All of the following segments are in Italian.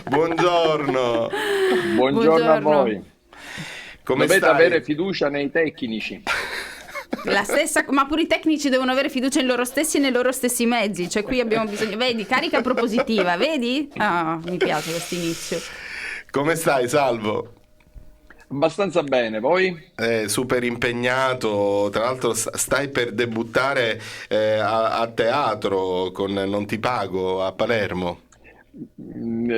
Buongiorno. Buongiorno a Buongiorno. voi. Come Dovete avere stai? fiducia nei tecnici. La stessa, ma pure i tecnici devono avere fiducia in loro stessi e nei loro stessi mezzi. Cioè, qui abbiamo bisogno. Vedi, carica propositiva, vedi? Ah, mi piace questo inizio. Come stai, Salvo? Abbastanza bene, voi? Super impegnato, tra l'altro stai per debuttare a teatro con Non ti pago a Palermo.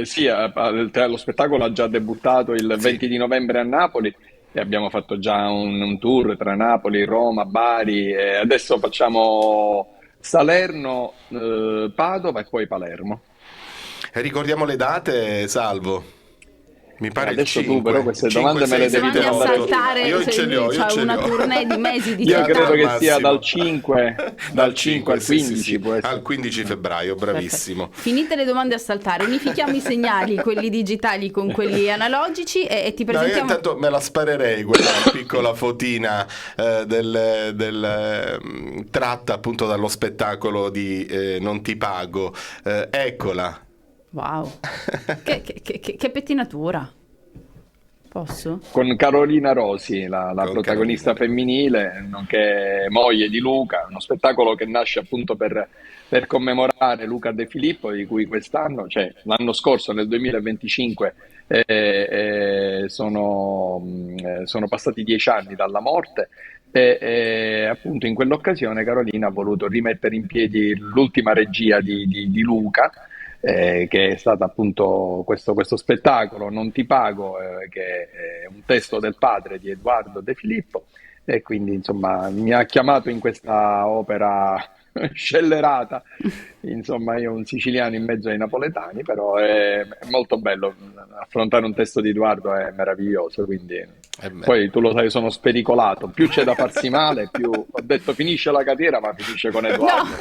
Sì, lo spettacolo ha già debuttato il Sì. 20 di novembre a Napoli e abbiamo fatto già un tour tra Napoli, Roma, Bari e adesso facciamo Salerno, Padova e poi Palermo. Ricordiamo le date, Salvo. Mi pare il Adesso tu però 5, queste 5, domande me 6, le Queste devi 7, mandi a 8. domandare prima, saltare, eh. Io cioè ce li ho, lui io ha ce li una ho. tournée di mesi di Io 10 credo al che spettacoli. sia dal massimo. 5, Dal dal 5 5, al sì, sì, 15 sì, può al essere. 15 febbraio, Perfetto. bravissimo. Finite le domande a saltare, unifichiamo i segnali, quelli digitali con quelli analogici e ti No, io presentiamo. intanto me la sparerei quella piccola fotina tratta appunto dallo spettacolo di Non ti pago. Eccola. Wow, che pettinatura. Posso? Con Carolina Rosi, la Con Carolina. protagonista femminile, nonché moglie di Luca, uno spettacolo che nasce appunto per commemorare Luca De Filippo, di cui quest'anno, cioè l'anno scorso, nel 2025, sono passati 10 anni dalla morte. Appunto in quell'occasione Carolina ha voluto rimettere in piedi l'ultima regia di Luca, che è stata appunto questo spettacolo Non ti pago, che è un testo del padre di Edoardo De Filippo, e quindi insomma mi ha chiamato in questa opera scellerata. Insomma, io un siciliano in mezzo ai napoletani, però è molto bello affrontare un testo di Edoardo, è meraviglioso, quindi Eh beh. poi tu lo sai, sono spericolato, più c'è da farsi male, più ho detto finisce la carriera, ma finisce con No! Edoardo.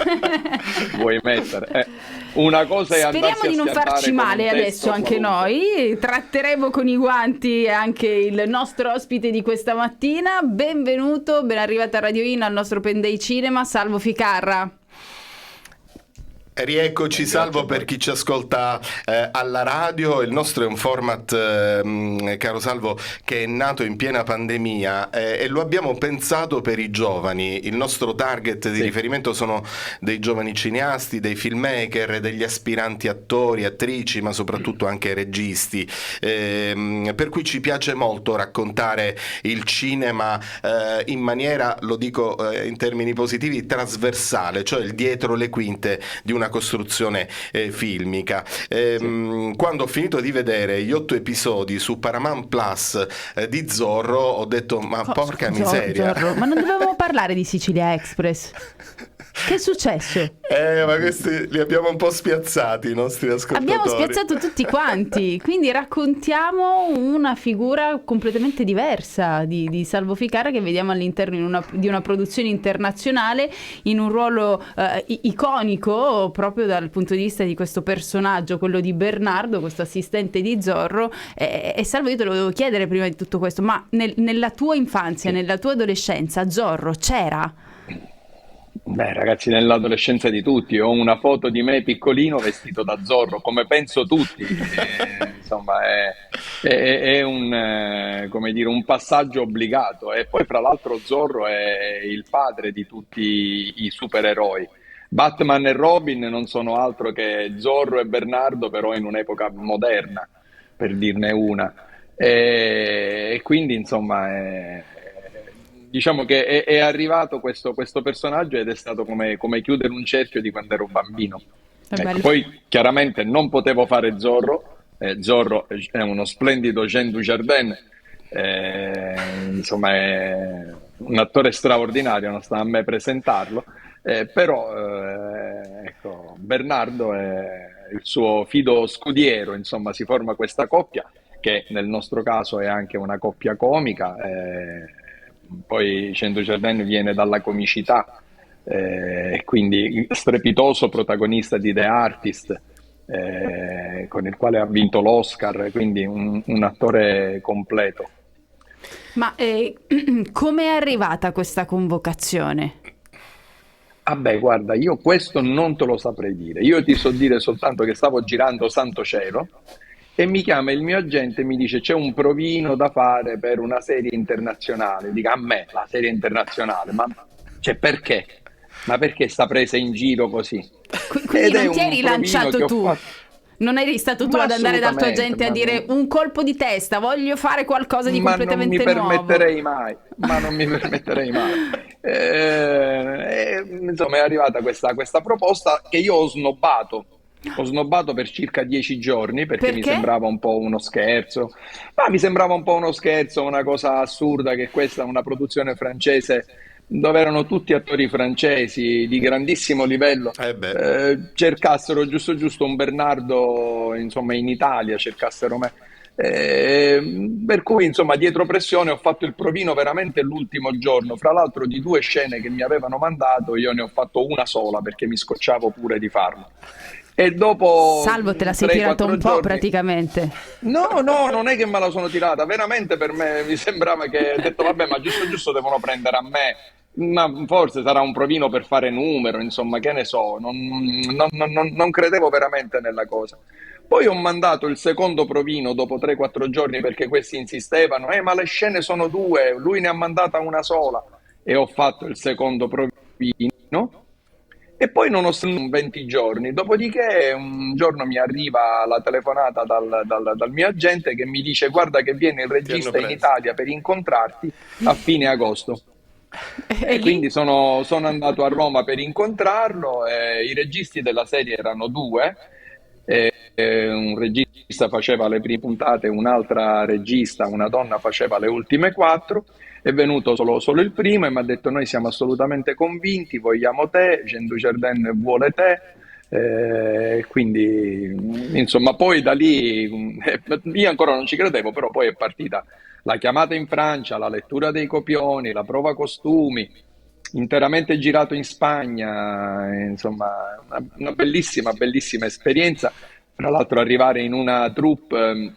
Vuoi mettere? Una cosa è Speriamo andarsi a di non farci schiantare con un male adesso testo anche qualunque. noi. Tratteremo con i guanti anche il nostro ospite di questa mattina. Benvenuto, ben arrivato a Radio In al nostro Pendei Cinema, Salvo Ficarra. Rieccoci, Grazie Salvo, a per voi. chi ci ascolta alla radio. Il nostro è un format, caro Salvo, che è nato in piena pandemia e lo abbiamo pensato per i giovani. Il nostro target di Sì. riferimento sono dei giovani cineasti, dei filmmaker, degli aspiranti attori, attrici, ma soprattutto anche registi. Per cui ci piace molto raccontare il cinema in maniera, lo dico in termini positivi, trasversale, cioè il dietro le quinte di una costruzione filmica. Sì. Quando ho finito di vedere gli 8 episodi su Paramount Plus di Zorro, ho detto: ma porca miseria! Zorro, ma non dovevamo parlare di Sicilia Express? Che è successo? Ma questi li abbiamo un po' spiazzati i nostri Abbiamo ascoltatori. spiazzato tutti quanti, quindi raccontiamo una figura completamente diversa di Salvo Ficarra, che vediamo all'interno di una produzione internazionale in un ruolo iconico proprio dal punto di vista di questo personaggio, quello di Bernardo, questo assistente di Zorro. E Salvo, io te lo volevo chiedere prima di tutto questo, ma nella tua infanzia, Sì. nella tua adolescenza, Zorro c'era? Beh, ragazzi, nell'adolescenza di tutti, ho una foto di me piccolino vestito da Zorro, come penso tutti. Insomma, è un, come dire, un passaggio obbligato. E poi, fra l'altro, Zorro è il padre di tutti i supereroi. Batman e Robin non sono altro che Zorro e Bernardo, però in un'epoca moderna, per dirne una. E quindi, insomma, diciamo che è arrivato questo personaggio ed è stato come chiudere un cerchio di quando ero bambino. È Ecco, bello. poi chiaramente non potevo fare Zorro. Zorro è uno splendido Jean Dujardin, insomma è un attore straordinario, non sta a me presentarlo. Però ecco, Bernardo è il suo fido scudiero, insomma si forma questa coppia che nel nostro caso è anche una coppia comica. Poi Cento Giardini viene dalla comicità, quindi strepitoso protagonista di The Artist, con il quale ha vinto l'Oscar, quindi un attore completo. Ma come è arrivata questa convocazione? Vabbè, guarda, io questo non te lo saprei dire. Io ti so dire soltanto che stavo girando Santo Cielo e mi chiama il mio agente e mi dice c'è un provino da fare per una serie internazionale. Dico a me, la serie internazionale, ma cioè perché? Ma perché sta presa in giro così? Quindi Ed è non ti un eri provino che lanciato ho tu? fatto. Non eri stato tu Ma ad andare dal tuo assolutamente, agente a dire un colpo di testa, voglio fare qualcosa di ma non mi completamente nuovo. permetterei mai, ma non mi permetterei mai. Insomma, è arrivata questa proposta che io ho snobbato. Ho snobbato per circa 10 giorni perché mi Perché? sembrava un po' uno scherzo. Ma mi sembrava un po' uno scherzo, una cosa assurda che questa è una produzione francese dove erano tutti attori francesi di grandissimo livello, Eh beh. cercassero giusto giusto un Bernardo, insomma, in Italia, cercassero me. Per cui, insomma, dietro pressione ho fatto il provino veramente l'ultimo giorno. Fra l'altro, di 2 scene che mi avevano mandato, io ne ho fatto una sola perché mi scocciavo pure di farlo. E dopo Salvo, te la sei tirata un 3-4 po' giorni. praticamente. No, no, non è che me la sono tirata, veramente per me mi sembrava che ho detto vabbè, ma giusto giusto devono prendere a me, ma forse sarà un provino per fare numero, insomma, che ne so, non credevo veramente nella cosa. Poi ho mandato il secondo provino dopo 3-4 giorni perché questi insistevano, ma le scene sono due, lui ne ha mandata una sola e ho fatto il secondo provino. E poi non ho sentito 20 giorni, dopodiché un giorno mi arriva la telefonata dal mio agente che mi dice guarda che viene il Ti hanno regista in preso. Italia per incontrarti a fine agosto. E E lì? quindi sono andato a Roma per incontrarlo. I registi della serie erano due. Un regista faceva le prime puntate, un'altra regista, una donna, faceva le ultime quattro. È venuto solo il primo e mi ha detto: Noi siamo assolutamente convinti, vogliamo te, Jean Dujardin vuole te. Quindi, insomma, poi da lì io ancora non ci credevo, però poi è partita la chiamata in Francia, la lettura dei copioni, la prova costumi, interamente girato in Spagna, insomma, una bellissima, bellissima esperienza. Tra l'altro arrivare in una troupe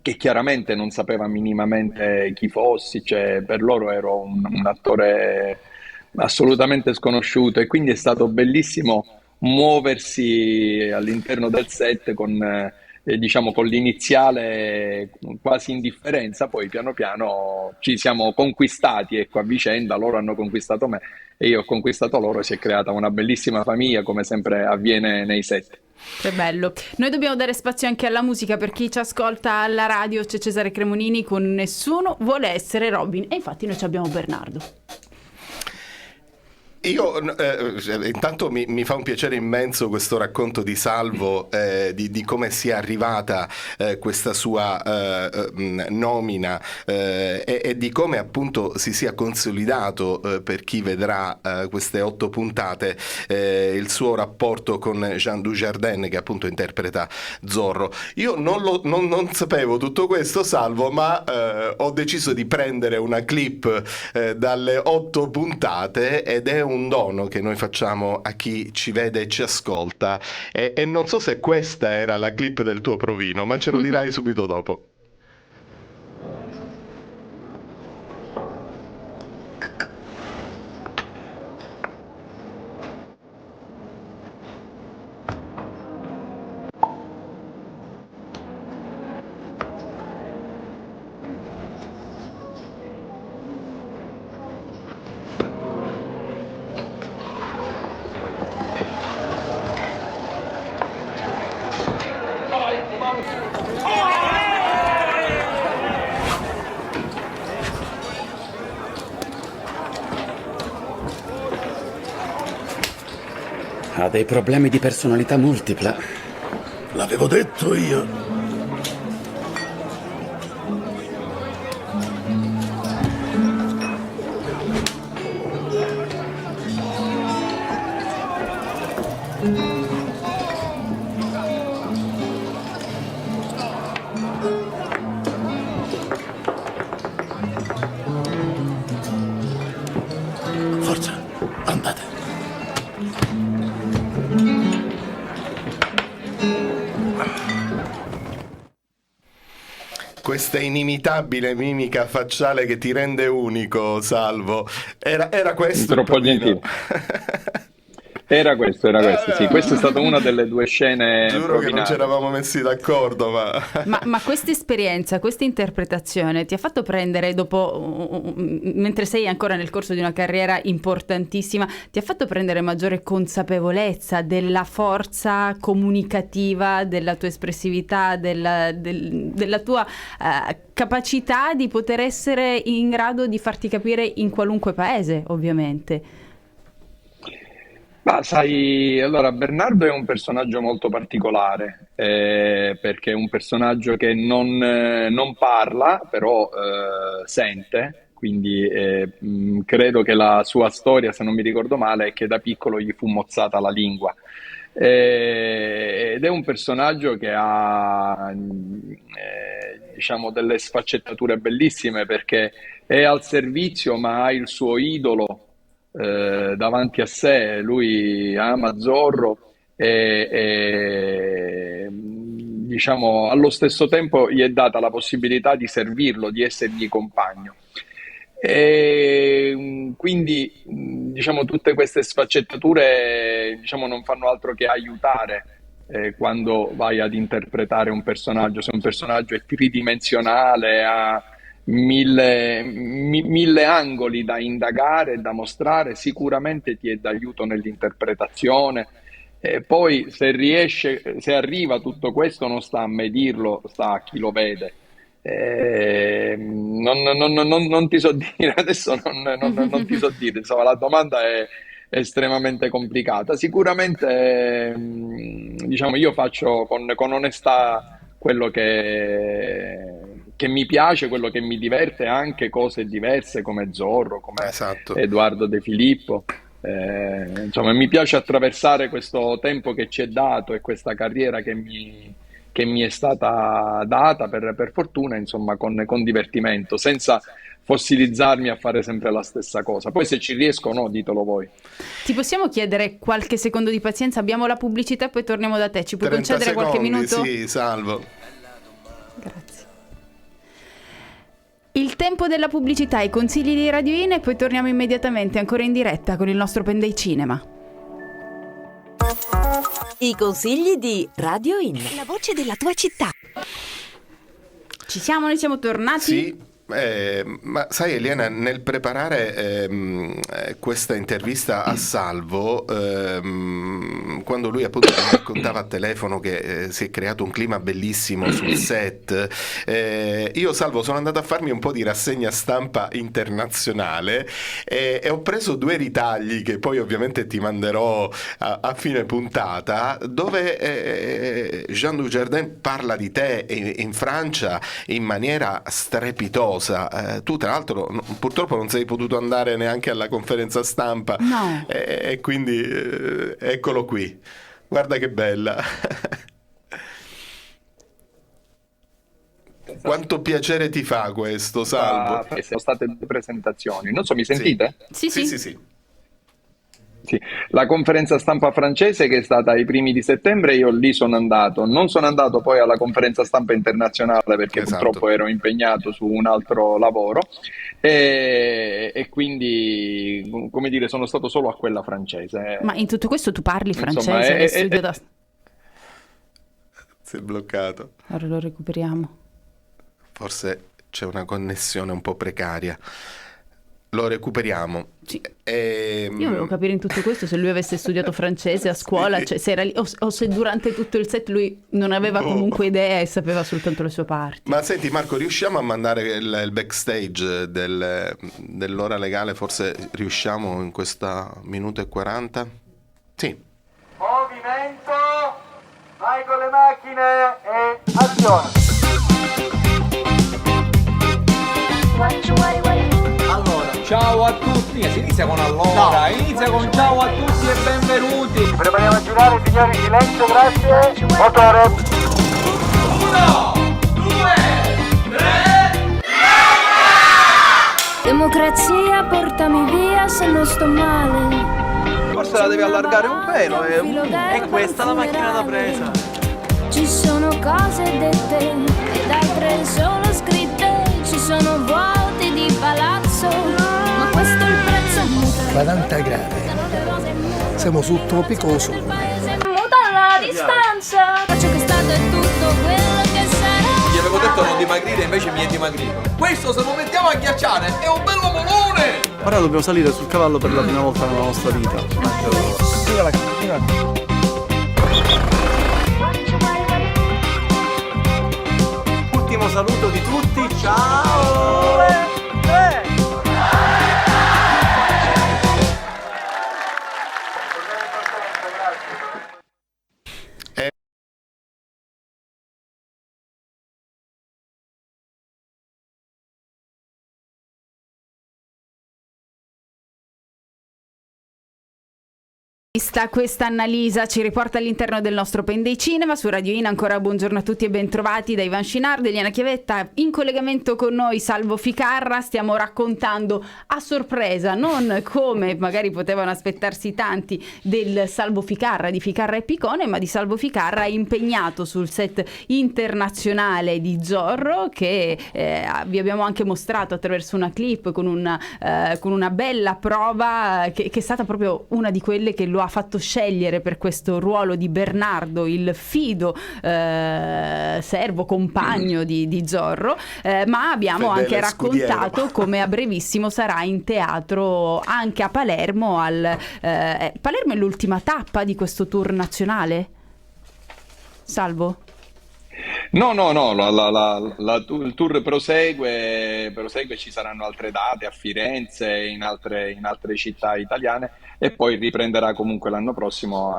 che chiaramente non sapeva minimamente chi fossi, cioè per loro ero un attore assolutamente sconosciuto e quindi è stato bellissimo muoversi all'interno del set diciamo, con l'iniziale quasi indifferenza, poi piano piano ci siamo conquistati, ecco, a vicenda, loro hanno conquistato me e io ho conquistato loro, si è creata una bellissima famiglia, come sempre avviene nei set. Che bello. Noi dobbiamo dare spazio anche alla musica. Per chi ci ascolta alla radio c'è Cesare Cremonini con Nessuno vuole essere Robin. E infatti noi ci abbiamo Bernardo. Io intanto mi fa un piacere immenso questo racconto di Salvo, di come sia arrivata questa sua nomina, e di come appunto si sia consolidato, per chi vedrà queste 8 puntate, il suo rapporto con Jean Dujardin, che appunto interpreta Zorro. Io non sapevo tutto questo, Salvo, ma ho deciso di prendere una clip dalle 8 puntate ed è un dono che noi facciamo a chi ci vede e ci ascolta, e non so se questa era la clip del tuo provino, ma ce lo dirai subito dopo. Ha dei problemi di personalità multipla. L'avevo detto io. Forza, andate. Questa inimitabile mimica facciale che ti rende unico, Salvo. Era questo il Troppo provino? gentile. Era questo, sì. Questa è stata una delle due scene Giuro che non propinate. ci eravamo messi d'accordo, Ma questa esperienza, questa interpretazione ti ha fatto prendere mentre sei ancora nel corso di una carriera importantissima, ti ha fatto prendere maggiore consapevolezza della forza comunicativa, della tua espressività, della tua capacità di poter essere in grado di farti capire in qualunque paese, ovviamente. Ma sai, allora Bernardo è un personaggio molto particolare, perché è un personaggio che non parla, però sente, quindi credo che la sua storia, se non mi ricordo male, è che da piccolo gli fu mozzata la lingua. Ed è un personaggio che ha, diciamo, delle sfaccettature bellissime, perché è al servizio, ma ha il suo idolo davanti a sé. Lui ama Zorro e, diciamo, allo stesso tempo gli è data la possibilità di servirlo, di essergli compagno. E quindi, diciamo, tutte queste sfaccettature, diciamo, non fanno altro che aiutare quando vai ad interpretare un personaggio. Se un personaggio è tridimensionale, ha mille angoli da indagare e da mostrare, sicuramente ti è d'aiuto nell'interpretazione. E poi se arriva tutto questo, non sta a me dirlo, sta a chi lo vede. Non ti so dire adesso, non ti so dire, insomma, la domanda è estremamente complicata. Sicuramente, diciamo, io faccio con onestà quello che mi piace, quello che mi diverte, anche cose diverse come Zorro, come esatto. Edoardo De Filippo. Insomma, mi piace attraversare questo tempo che ci è dato e questa carriera che mi è stata data per fortuna, insomma, con divertimento, senza fossilizzarmi a fare sempre la stessa cosa. Poi se ci riesco o no, ditelo voi. Ti possiamo chiedere qualche secondo di pazienza? Abbiamo la pubblicità e poi torniamo da te. Ci puoi 30 concedere qualche secondi, minuto? Sì, salvo. Grazie. Il tempo della pubblicità, i consigli di Radio In, e poi torniamo immediatamente ancora in diretta con il nostro Penday Cinema. I consigli di Radio In, la voce della tua città. Noi siamo tornati. Sì. Ma sai Eliana, nel preparare questa intervista a Salvo, quando lui appunto mi raccontava a telefono che si è creato un clima bellissimo sul set, io Salvo sono andato a farmi un po' di rassegna stampa internazionale e ho preso 2 ritagli che poi ovviamente ti manderò a fine puntata, dove Jean Dujardin parla di te in Francia in maniera strepitosa. Tu tra l'altro purtroppo non sei potuto andare neanche alla conferenza stampa, no. E quindi eccolo qui, guarda che bella. Quanto piacere ti fa questo, Salvo? Sono state 2 presentazioni, non so, mi sentite? Sì. Sì, la conferenza stampa francese, che è stata ai primi di settembre, io lì sono andato. Non sono andato poi alla conferenza stampa internazionale perché purtroppo ero impegnato su un altro lavoro e quindi, come dire, sono stato solo a quella francese. Ma in tutto questo tu parli francese? Insomma, Si è bloccato. Ora lo recuperiamo. Forse c'è una connessione un po' precaria. Lo recuperiamo. Sì. Io volevo capire in tutto questo se lui avesse studiato francese a scuola, cioè se era lì, o se durante tutto il set lui non aveva comunque idea e sapeva soltanto le sue parti. Ma senti Marco, riusciamo a mandare il backstage dell'ora legale? Forse riusciamo in questa minuto e 40? Sì. Movimento, vai con le macchine e azione. Allora, ciao a tutti, si inizia con allora, no. Inizia con ciao a tutti e benvenuti. Ci prepariamo a girare, signori, silenzio, grazie. Motore. 1, 2, 3. Democrazia, portami via se non sto male. Forse la devi allargare un pelo, è questa la macchina da presa. Ci sono cose dette ed altre solo scritte. Ci sono vuoti di palazzo, ma questo è il prezzo. 40 gradi. Siamo su Tropicoso. Dalla distanza. Ciò che è stato è tutto quello che sarà. Gli avevo detto non dimagrire, invece mi è dimagrito. Questo se lo mettiamo a ghiacciare è un bello molone! Ora dobbiamo salire sul cavallo per la prima volta nella nostra vita. Ultimo saluto di tutti, ciao! Questa Annalisa ci riporta all'interno del nostro Penday Cinema su Radio In. Ancora buongiorno a tutti e bentrovati da Ivan Scinardo, Eliana Chiavetta. In collegamento con noi Salvo Ficarra. Stiamo raccontando a sorpresa, non come magari potevano aspettarsi tanti, del Salvo Ficarra di Ficarra e Picone, ma di Salvo Ficarra impegnato sul set internazionale di Zorro, che vi abbiamo anche mostrato attraverso una clip con una bella prova che è stata proprio una di quelle che lo ha fatto scegliere per questo ruolo di Bernardo, il fido servo compagno di Zorro, ma abbiamo Fedele anche raccontato scudiero. come a brevissimo sarà in teatro anche a Palermo. Palermo è l'ultima tappa di questo tour nazionale? Salvo? No, il tour prosegue, ci saranno altre date a Firenze, in altre città italiane, e poi riprenderà comunque l'anno prossimo.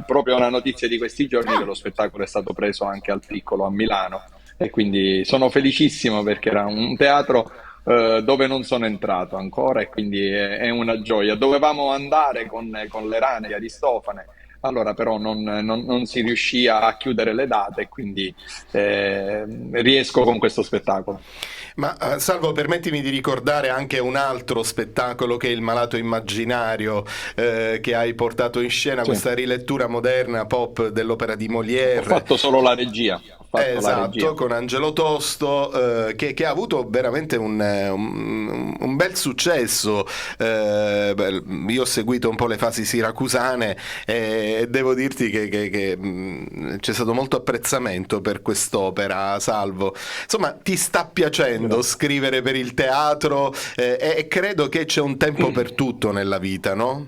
Proprio una notizia di questi giorni che lo spettacolo è stato preso anche al Piccolo a Milano, e quindi sono felicissimo perché era un teatro dove non sono entrato ancora, e quindi è una gioia. Dovevamo andare con le Rane di Aristofane. Allora però non si riuscì a chiudere le date, quindi riesco con questo spettacolo. Ma Salvo, permettimi di ricordare anche un altro spettacolo che è Il malato immaginario, che hai portato in scena, Sì. questa rilettura moderna pop dell'opera di Molière. Ho fatto solo la regia. Esatto, con Angelo Tosto, che ha avuto veramente un bel successo. Io ho seguito un po' le fasi siracusane e devo dirti che c'è stato molto apprezzamento per quest'opera, Salvo. Insomma, ti sta piacendo scrivere per il teatro, e credo che c'è un tempo per tutto nella vita, no?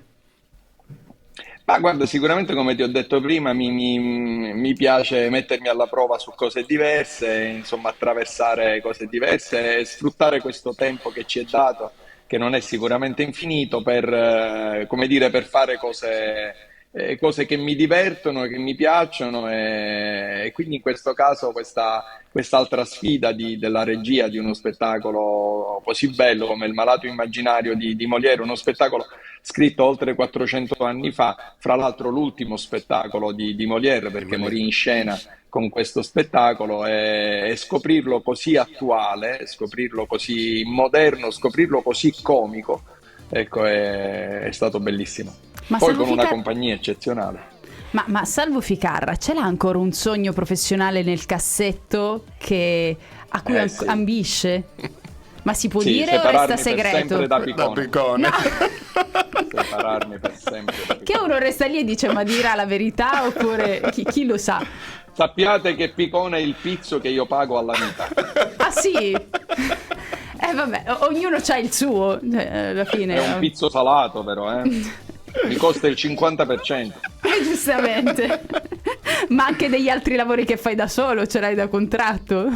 Ma guarda, sicuramente come ti ho detto prima, mi piace mettermi alla prova su cose diverse, insomma attraversare cose diverse e sfruttare questo tempo che ci è dato, che non è sicuramente infinito, per, come dire, per fare cose che mi divertono, che mi piacciono, e quindi in questo caso quest'altra sfida della regia di uno spettacolo così bello come Il malato immaginario di Molière, uno spettacolo scritto oltre 400 anni fa, fra l'altro l'ultimo spettacolo di Molière, perché morì in scena con questo spettacolo, e scoprirlo così attuale, scoprirlo così moderno, scoprirlo così comico, ecco, è stato bellissimo. Ma Poi Salvo con una Ficarra- compagnia eccezionale. Ma Salvo Ficarra, ce l'ha ancora un sogno professionale nel cassetto a cui Sì. ambisce? Ma si può Sì, dire o separarmi resta per segreto? sempre da Da Picone. Piccone. Separarmi per sempre da Che Picone. uno resta lì e dice: ma dirà la verità oppure chi lo sa? Sappiate che Picone è il pizzo che io pago alla vita. Ah sì? Vabbè, ognuno c'ha il suo, alla fine. È un pizzo salato però, mi costa il 50%. Giustamente. Ma anche degli altri lavori che fai da solo ce l'hai da contratto?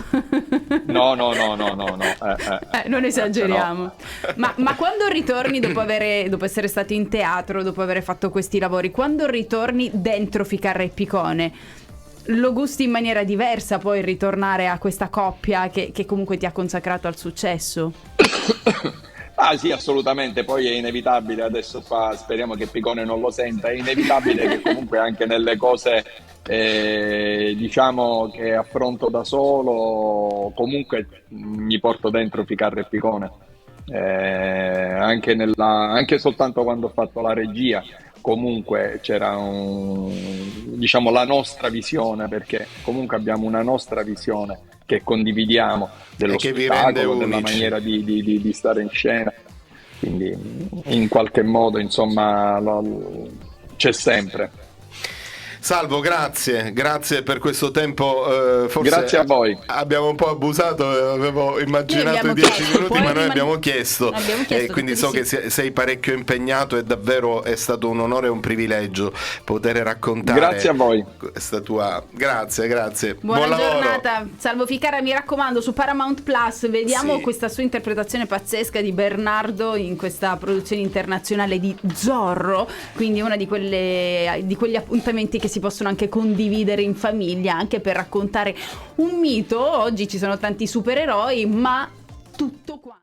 No. Non esageriamo. Ma quando ritorni dopo essere stato in teatro, dopo aver fatto questi lavori, quando ritorni dentro Ficarra e Picone, lo gusti in maniera diversa poi ritornare a questa coppia che comunque ti ha consacrato al successo? Ah sì, assolutamente, poi è inevitabile, adesso qua speriamo che Picone non lo senta, è inevitabile che comunque anche nelle cose diciamo che affronto da solo, comunque mi porto dentro Ficarra e Picone, anche soltanto quando ho fatto la regia. Comunque c'era diciamo la nostra visione, perché comunque abbiamo una nostra visione che condividiamo dello E che vi rende spettacolo, della unici. maniera di stare in scena, quindi in qualche modo insomma c'è sempre. Salvo, grazie per questo tempo. Forse Grazie a voi. Abbiamo un po' abusato, avevo immaginato i 10 chiesto, minuti, ma noi abbiamo chiesto. Quindi tutti so sì. che sei parecchio impegnato e davvero è stato un onore e un privilegio poter raccontare. Grazie a voi. Questa tua. Grazie. Buona Buon lavoro. giornata. Salvo Ficara, mi raccomando, su Paramount Plus vediamo questa sua interpretazione pazzesca di Bernardo in questa produzione internazionale di Zorro, quindi una di quegli appuntamenti che si possono anche condividere in famiglia, anche per raccontare un mito. Oggi ci sono tanti supereroi, ma tutto qua